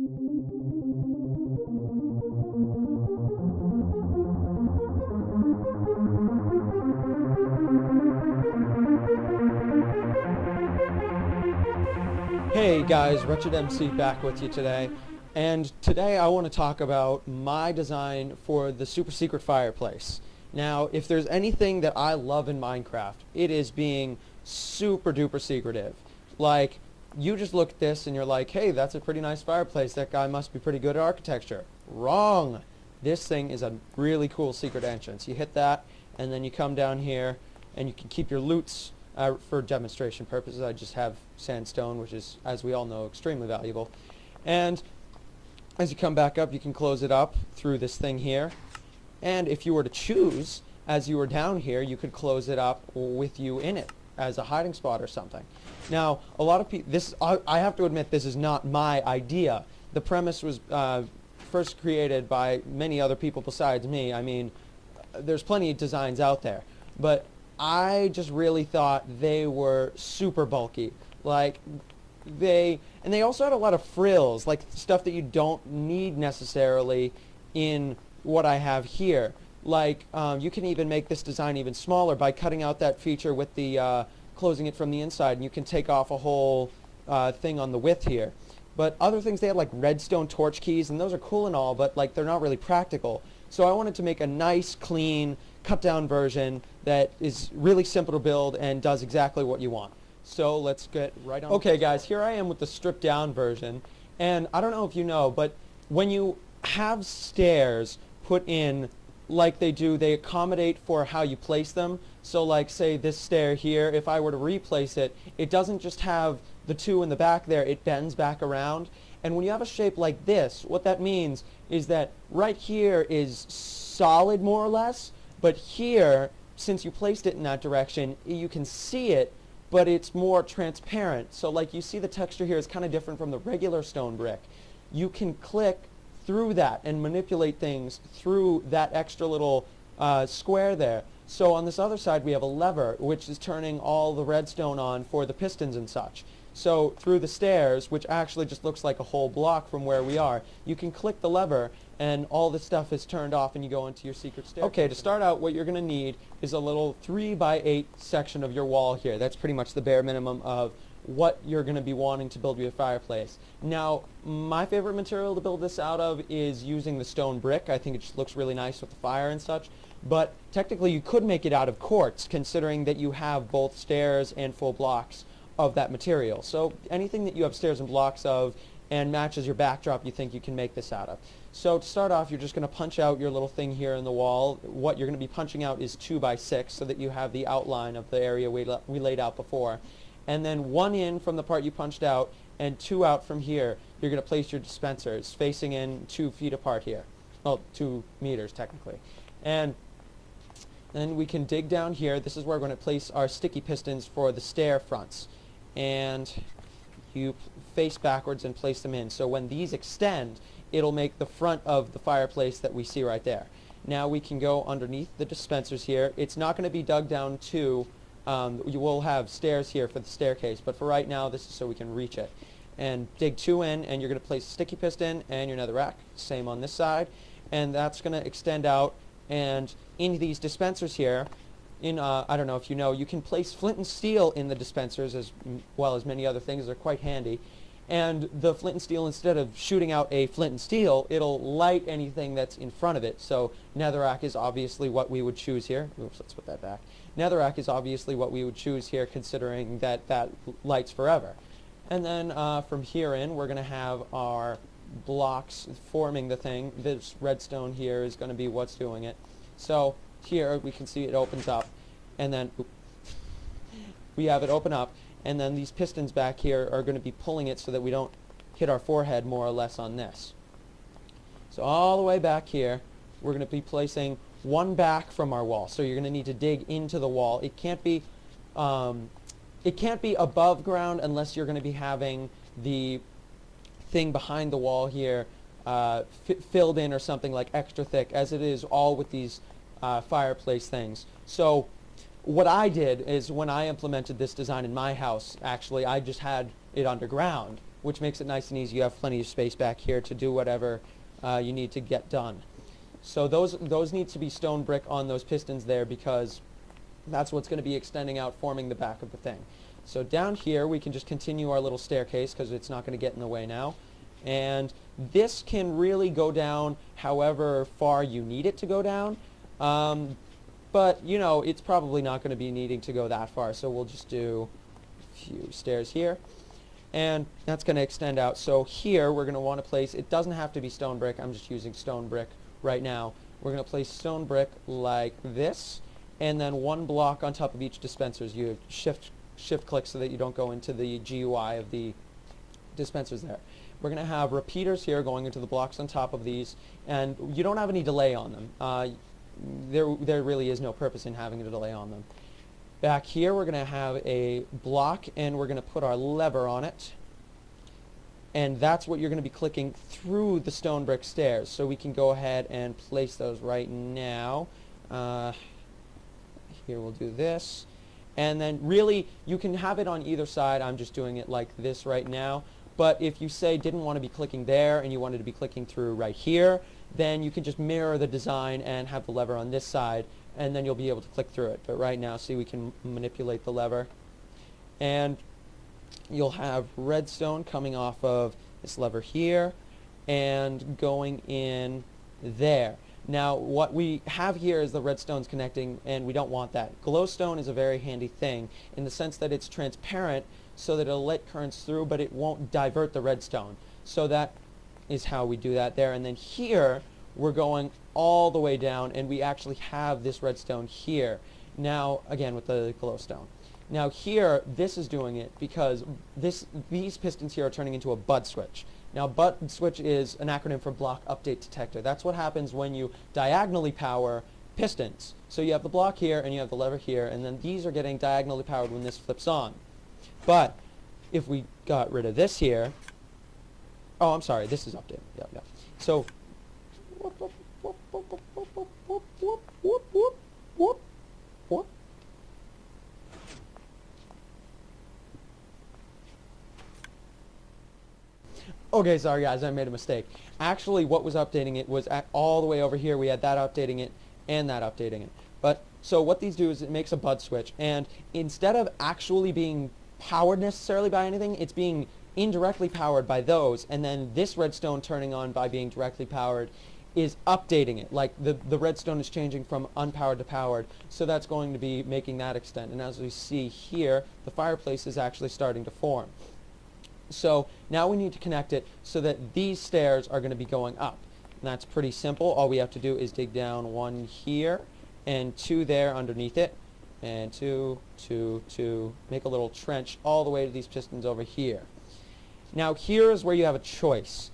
Hey guys, Wretched MC back with you today, and today I want to talk about my design for the super secret fireplace. Now, if there's anything that I love in Minecraft, it is being super duper secretive. Like, you just look at this and you're like, hey, that's a pretty nice fireplace, that guy must be pretty good at architecture. Wrong! This thing is a really cool secret entrance. You hit that, and then you come down here, and you can keep your loots. For demonstration purposes, I just have sandstone, which is, as we all know, extremely valuable. And as you come back up, you can close it up through this thing here. And if you were to choose, as you were down here, you could close it up with you in it as a hiding spot or something. Now, a lot of people, I have to admit, this is not my idea. The premise was first created by many other people besides me. I mean, there's plenty of designs out there. But I just really thought they were super bulky. Like, they also had a lot of frills, like stuff that you don't need necessarily in what I have here. Like, you can even make this design even smaller by cutting out that feature with the closing it from the inside, and you can take off a whole thing on the width here. But other things, they had like redstone torch keys, and those are cool and all, but like they're not really practical. So I wanted to make a nice, clean, cut-down version that is really simple to build and does exactly what you want. So let's get right on. Okay guys, here I am with the stripped-down version, and I don't know if you know, but when you have stairs put in like they do, they accommodate for how you place them. So like, say this stair here, if I were to replace it, it doesn't just have the two in the back there, it bends back around. And when you have a shape like this, what that means is that right here is solid more or less, but here, since you placed it in that direction, you can see it, but it's more transparent. So like, you see the texture here is kind of different from the regular stone brick. You can click through that and manipulate things through that extra little square there. So on this other side we have a lever which is turning all the redstone on for the pistons and such. So through the stairs, which actually just looks like a whole block from where we are, you can click the lever and all this stuff is turned off and you go into your secret staircase. Okay, to start out, what you're going to need is a little 3x8 section of your wall here. That's pretty much the bare minimum of what you're going to be wanting to build your fireplace. Now, my favorite material to build this out of is using the stone brick. I think it just looks really nice with the fire and such. But technically you could make it out of quartz, considering that you have both stairs and full blocks of that material. So anything that you have stairs and blocks of and matches your backdrop, you think you can make this out of. So to start off, you're just going to punch out your little thing here in the wall. What you're going to be punching out is 2x6 so that you have the outline of the area we laid out before. And then 1 in from the part you punched out and 2 out from here. You're going to place your dispensers facing in 2 feet apart here. Well, 2 meters technically. And then we can dig down here. This is where we're going to place our sticky pistons for the stair fronts. And you face backwards and place them in. So when these extend, it'll make the front of the fireplace that we see right there. Now we can go underneath the dispensers here. It's not going to be dug down to, you will have stairs here for the staircase, but for right now this is so we can reach it. And dig 2 in, and you're going to place a sticky piston and your netherrack. Same on this side. And that's going to extend out, and in these dispensers here, I don't know if you know, you can place flint and steel in the dispensers as well as many other things. They're quite handy. And the flint and steel, instead of shooting out a flint and steel, it'll light anything that's in front of it. So netherrack is obviously what we would choose here. Oops, let's put that back. Netherrack is obviously what we would choose here, considering that that lights forever. And then from here in, we're going to have our blocks forming the thing. This redstone here is going to be what's doing it. So here we can see it opens up, and then we have it open up, and then these pistons back here are going to be pulling it so that we don't hit our forehead more or less on this. So all the way back here, we're going to be placing 1 back from our wall. So you're going to need to dig into the wall. It can't be above ground unless you're going to be having the thing behind the wall here filled in or something like extra thick, as it is all with these fireplace things. So what I did is, when I implemented this design in my house, actually I just had it underground which makes it nice and easy. You have plenty of space back here to do whatever you need to get done. So those need to be stone brick on those pistons there, because that's what's going to be extending out, forming the back of the thing. So down here we can just continue our little staircase, because it's not going to get in the way now. And this can really go down however far you need it to go down. But, you know, it's probably not going to be needing to go that far, so we'll just do a few stairs here. And that's going to extend out. So here we're going to want to place, it doesn't have to be stone brick, I'm just using stone brick right now. We're going to place stone brick like this, and then one block on top of each dispensers. You shift click so that you don't go into the GUI of the dispensers there. We're going to have repeaters here going into the blocks on top of these, and you don't have any delay on them. There really is no purpose in having a delay on them. Back here we're going to have a block, and we're going to put our lever on it, and that's what you're going to be clicking through the stone brick stairs. So we can go ahead and place those right now. Here we'll do this, and then really you can have it on either side. I'm just doing it like this right now. But if you say didn't want to be clicking there and you wanted to be clicking through right here, then you can just mirror the design and have the lever on this side, and then you'll be able to click through it. But right now, see, we can manipulate the lever. And you'll have redstone coming off of this lever here and going in there. Now, what we have here is the redstones connecting, and we don't want that. Glowstone is a very handy thing in the sense that it's transparent, so that it'll let currents through, but it won't divert the redstone. So that is how we do that there. And then here, we're going all the way down, and we actually have this redstone here. Now, again, with the glowstone. Now here, this is doing it because these pistons here are turning into a bud switch. Now, bud switch is an acronym for block update detector. That's what happens when you diagonally power pistons. So you have the block here, and you have the lever here, and then these are getting diagonally powered when this flips on. But if we got rid of this here, oh, I'm sorry, this is updated. Yep. So, okay, sorry guys, I made a mistake. Actually, what was updating it was all the way over here. We had that updating it and that updating it. But so what these do is it makes a bud switch, and instead of actually being powered necessarily by anything, it's being indirectly powered by those, and then this redstone turning on by being directly powered is updating it. Like the redstone is changing from unpowered to powered, so that's going to be making that extend. And as we see here, the fireplace is actually starting to form. So now we need to connect it so that these stairs are going to be going up. And that's pretty simple. All we have to do is dig down one here and two there underneath it, and two, make a little trench all the way to these pistons over here. Now here is where you have a choice.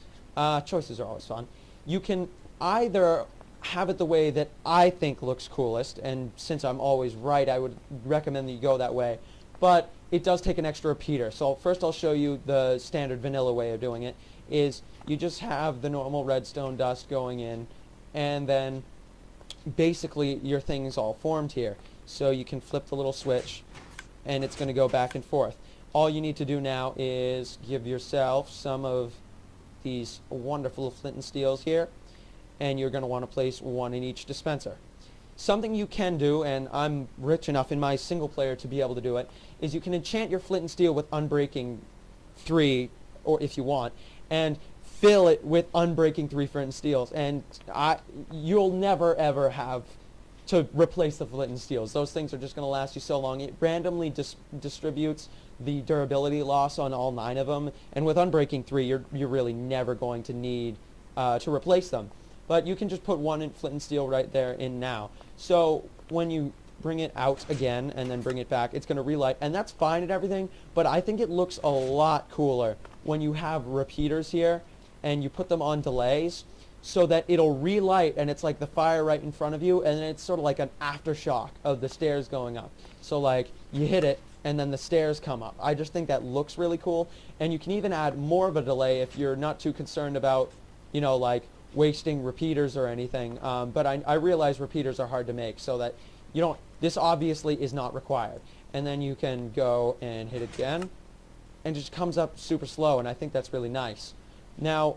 Choices are always fun. You can either have it the way that I think looks coolest, and since I'm always right, I would recommend that you go that way, but it does take an extra repeater. So first I'll show you the standard vanilla way of doing it, is you just have the normal redstone dust going in, and then basically your thing is all formed here. So you can flip the little switch, and it's going to go back and forth. All you need to do now is give yourself some of these wonderful flint and steels here, and you're going to want to place one in each dispenser. Something you can do, and I'm rich enough in my single player to be able to do it, is you can enchant your flint and steel with Unbreaking 3, or if you want, and fill it with Unbreaking 3 flint and steels, and you'll never ever have to replace the flint and steels. Those things are just going to last you so long. It randomly distributes the durability loss on all 9 of them, and with Unbreaking 3 you're really never going to need to replace them. But you can just put one in flint and steel right there in now. So when you bring it out again and then bring it back, it's going to relight, and that's fine and everything, but I think it looks a lot cooler when you have repeaters here and you put them on delays, so that it'll relight and it's like the fire right in front of you, and then it's sort of like an aftershock of the stairs going up. So like you hit it and then the stairs come up. I just think that looks really cool, and you can even add more of a delay if you're not too concerned about, you know, like wasting repeaters or anything. But I realize repeaters are hard to make, so that you don't, this obviously is not required. And then you can go and hit it again, and it just comes up super slow, and I think that's really nice. Now,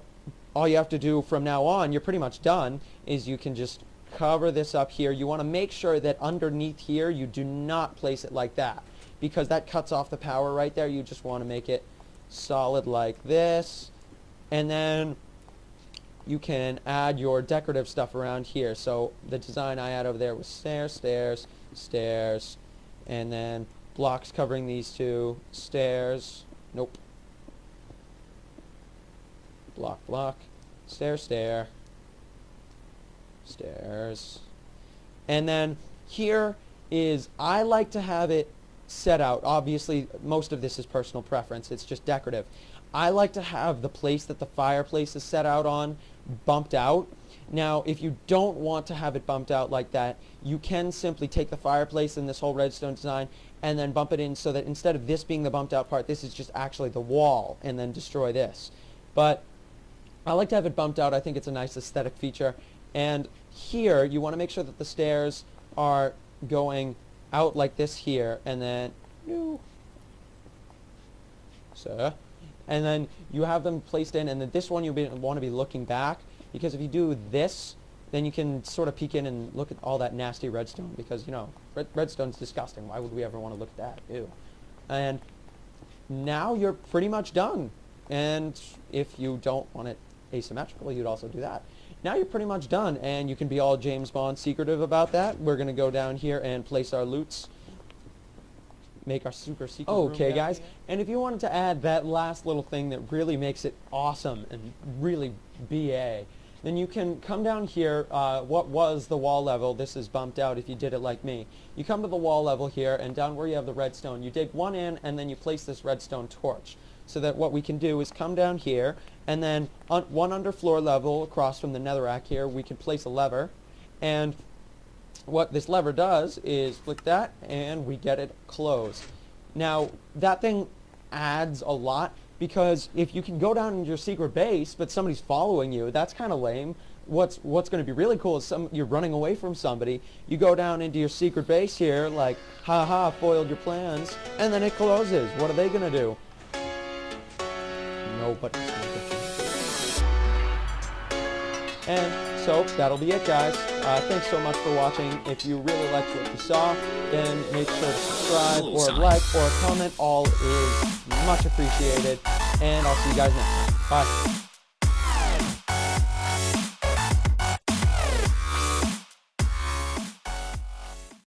all you have to do from now on, you're pretty much done, is you can just cover this up here. You want to make sure that underneath here you do not place it like that, because that cuts off the power right there. You just want to make it solid like this, and then you can add your decorative stuff around here. So the design I had over there was stairs, stairs, stairs, and then blocks covering these two, stairs, nope, block, block, stair, stair, stairs. And then here is, I like to have it set out. Obviously, most of this is personal preference. It's just decorative. I like to have the place that the fireplace is set out on bumped out. Now, if you don't want to have it bumped out like that, you can simply take the fireplace and this whole redstone design and then bump it in so that instead of this being the bumped out part, this is just actually the wall, and then destroy this. But I like to have it bumped out. I think it's a nice aesthetic feature. And here, you want to make sure that the stairs are going out like this here, and then, and then you have them placed in, and then this one you want to be looking back, because if you do this, then you can sort of peek in and look at all that nasty redstone, because, you know, redstone's disgusting. Why would we ever want to look at that? Ew. And now you're pretty much done. And if you don't want it asymmetrical, you'd also do that. Now you're pretty much done, and you can be all James Bond secretive about that. We're going to go down here and place our loots. Make our super secret room. Okay, guys, and if you wanted to add that last little thing that really makes it awesome and really BA, then you can come down here. What was the wall level, this is bumped out if you did it like me. You come to the wall level here, and down where you have the redstone, you dig one in, and then you place this redstone torch. So that what we can do is come down here, and then one underfloor level across from the netherrack here, we can place a lever, and what this lever does is flick that, and we get it closed. Now, that thing adds a lot, because if you can go down into your secret base, but somebody's following you, that's kind of lame. What's going to be really cool is you're running away from somebody. You go down into your secret base here, like, ha, foiled your plans, and then it closes. What are they going to do? Nobody's going to get you. And so that'll be it, guys. Thanks so much for watching. If you really liked what you saw, then make sure to subscribe or like or comment. All is much appreciated. And I'll see you guys next time. Bye.